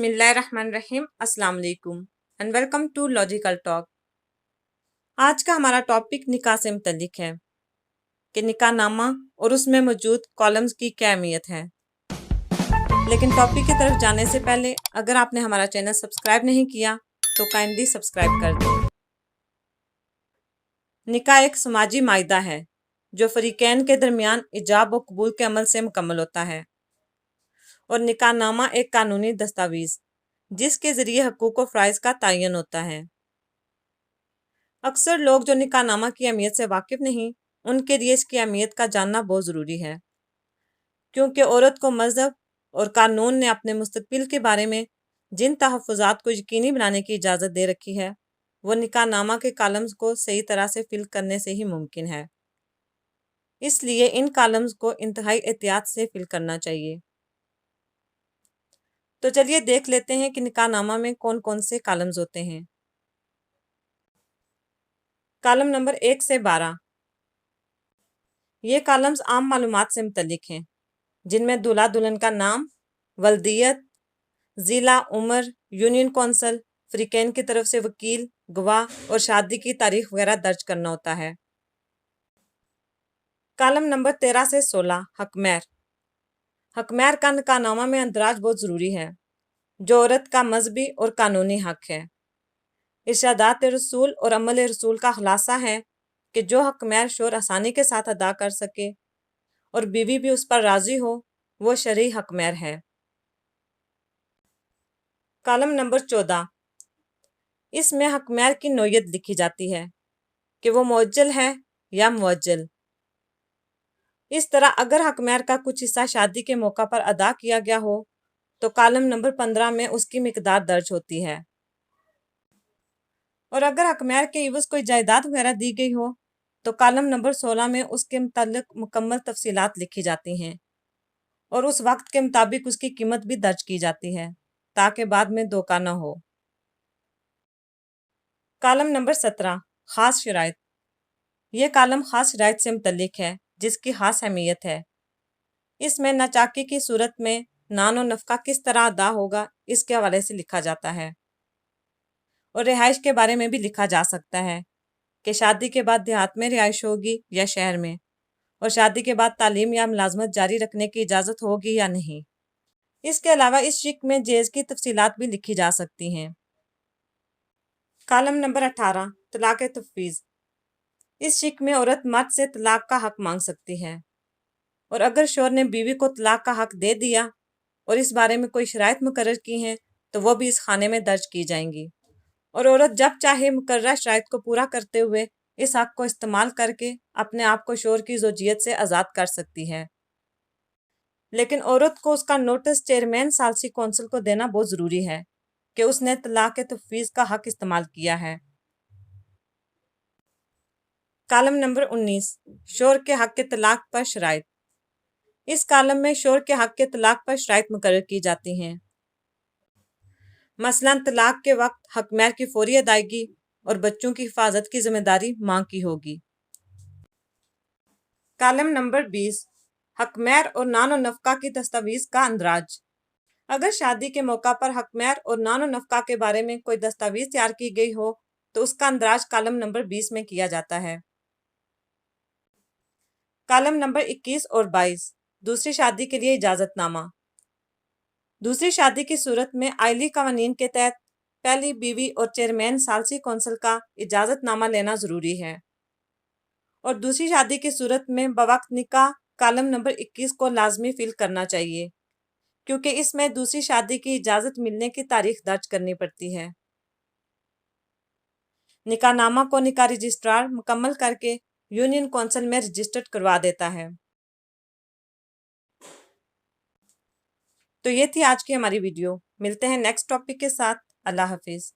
بسم اللہ الرحمن الرحیم۔ السلام علیکم and welcome to logical talk. آج کا ہمارا ٹاپک نکاح سے متعلق ہے کہ نکاح نامہ اور اس میں موجود کالمز کی کیا اہمیت ہے۔ لیکن ٹاپک کی طرف جانے سے پہلے اگر آپ نے ہمارا چینل سبسکرائب نہیں کیا تو کائنڈلی سبسکرائب کر دیں۔ نکاح ایک سماجی معاہدہ ہے جو فریقین کے درمیان ایجاب و قبول کے عمل سے مکمل ہوتا ہے، اور نکاح نامہ ایک قانونی دستاویز جس کے ذریعے حقوق و فرائض کا تعین ہوتا ہے۔ اکثر لوگ جو نکاح نامہ کی اہمیت سے واقف نہیں، ان کے لیے اس کی اہمیت کا جاننا بہت ضروری ہے، کیونکہ عورت کو مذہب اور قانون نے اپنے مستقبل کے بارے میں جن تحفظات کو یقینی بنانے کی اجازت دے رکھی ہے، وہ نکاح نامہ کے کالمز کو صحیح طرح سے فل کرنے سے ہی ممکن ہے۔ اس لیے ان کالمز کو انتہائی احتیاط سے فل کرنا چاہیے۔ تو چلیے دیکھ لیتے ہیں کہ نکاح نامہ میں کون کون سے کالمز ہوتے ہیں۔ کالم نمبر 1 سے 12، یہ کالمز عام معلومات سے متعلق ہیں، جن میں دولہا دلہن کا نام، ولدیت، ضلع، عمر، یونین کونسل، فریقین کی طرف سے وکیل، گواہ اور شادی کی تاریخ وغیرہ درج کرنا ہوتا ہے۔ کالم نمبر 13 سے 16، حق مہر۔ حق مہر کا نکاح نامہ میں اندراج بہت ضروری ہے، جو عورت کا مذہبی اور قانونی حق ہے۔ ارشادات رسول اور عمل رسول کا خلاصہ ہے کہ جو حق مہر شوہر آسانی کے ساتھ ادا کر سکے اور بیوی بھی اس پر راضی ہو، وہ شرعی حق مہر ہے۔ کالم نمبر 14، اس میں حق مہر کی نوعیت لکھی جاتی ہے کہ وہ معجل ہے یا موجل۔ اس طرح اگر حق مہر کا کچھ حصہ شادی کے موقع پر ادا کیا گیا ہو تو کالم نمبر 15 میں اس کی مقدار درج ہوتی ہے، اور اگر حق مہر کے عوض کوئی جائیداد وغیرہ دی گئی ہو تو کالم نمبر 16 میں اس کے متعلق مکمل تفصیلات لکھی جاتی ہیں، اور اس وقت کے مطابق اس کی قیمت بھی درج کی جاتی ہے تاکہ بعد میں دھوکہ نہ ہو۔ کالم نمبر 17، خاص شرائط۔ یہ کالم خاص شرائط سے متعلق ہے جس کی خاص اہمیت ہے۔ اس میں ناچاکی کی صورت میں نان و نفقہ کس طرح ادا ہوگا اس کے حوالے سے لکھا جاتا ہے، اور رہائش کے بارے میں بھی لکھا جا سکتا ہے کہ شادی کے بعد دیہات میں رہائش ہوگی یا شہر میں، اور شادی کے بعد تعلیم یا ملازمت جاری رکھنے کی اجازت ہوگی یا نہیں۔ اس کے علاوہ اس شق میں جہیز کی تفصیلات بھی لکھی جا سکتی ہیں۔ کالم نمبر 18، طلاق تفویض۔ اس شق میں عورت مرد سے طلاق کا حق مانگ سکتی ہے، اور اگر شوہر نے بیوی کو طلاق کا حق دے دیا اور اس بارے میں کوئی شرائط مقرر کی ہیں تو وہ بھی اس خانے میں درج کی جائیں گی، اور عورت جب چاہے مقررہ شرائط کو پورا کرتے ہوئے اس حق کو استعمال کر کے اپنے آپ کو شوہر کی زوجیت سے آزاد کر سکتی ہے۔ لیکن عورت کو اس کا نوٹس چیئرمین ثالثی کونسل کو دینا بہت ضروری ہے کہ اس نے طلاق تفویض کا حق استعمال کیا ہے۔ کالم نمبر 19، شوہر کے حق کے طلاق پر شرائط۔ اس کالم میں شوہر کے حق کے طلاق پر شرائط مقرر کی جاتی ہیں، مثلا طلاق کے وقت حق مہر کی فوری ادائیگی اور بچوں کی حفاظت کی ذمہ داری ماں کی ہوگی۔ کالم نمبر 20، حق مہر اور نان و نفقہ کی دستاویز کا اندراج۔ اگر شادی کے موقع پر حق مہر اور نان و نفقہ کے بارے میں کوئی دستاویز تیار کی گئی ہو تو اس کا اندراج کالم نمبر 20 میں کیا جاتا ہے۔ کالم نمبر 21 اور 22، دوسری شادی کے لیے اجازت نامہ۔ دوسری شادی کی صورت میں آئلی قوانین کے تحت پہلی بیوی اور چیئرمین ثالثی کونسل کا اجازت نامہ لینا ضروری ہے، اور دوسری شادی کی صورت میں بوقت نکاح کالم نمبر 21 کو لازمی فل کرنا چاہیے، کیونکہ اس میں دوسری شادی کی اجازت ملنے کی تاریخ درج کرنی پڑتی ہے۔ نکاح نامہ کو نکاح رجسٹرار مکمل کر کے یونین کونسل میں رجسٹرڈ کروا دیتا ہے۔ تو یہ تھی آج کی ہماری ویڈیو، ملتے ہیں نیکسٹ ٹاپک کے ساتھ۔ اللہ حافظ۔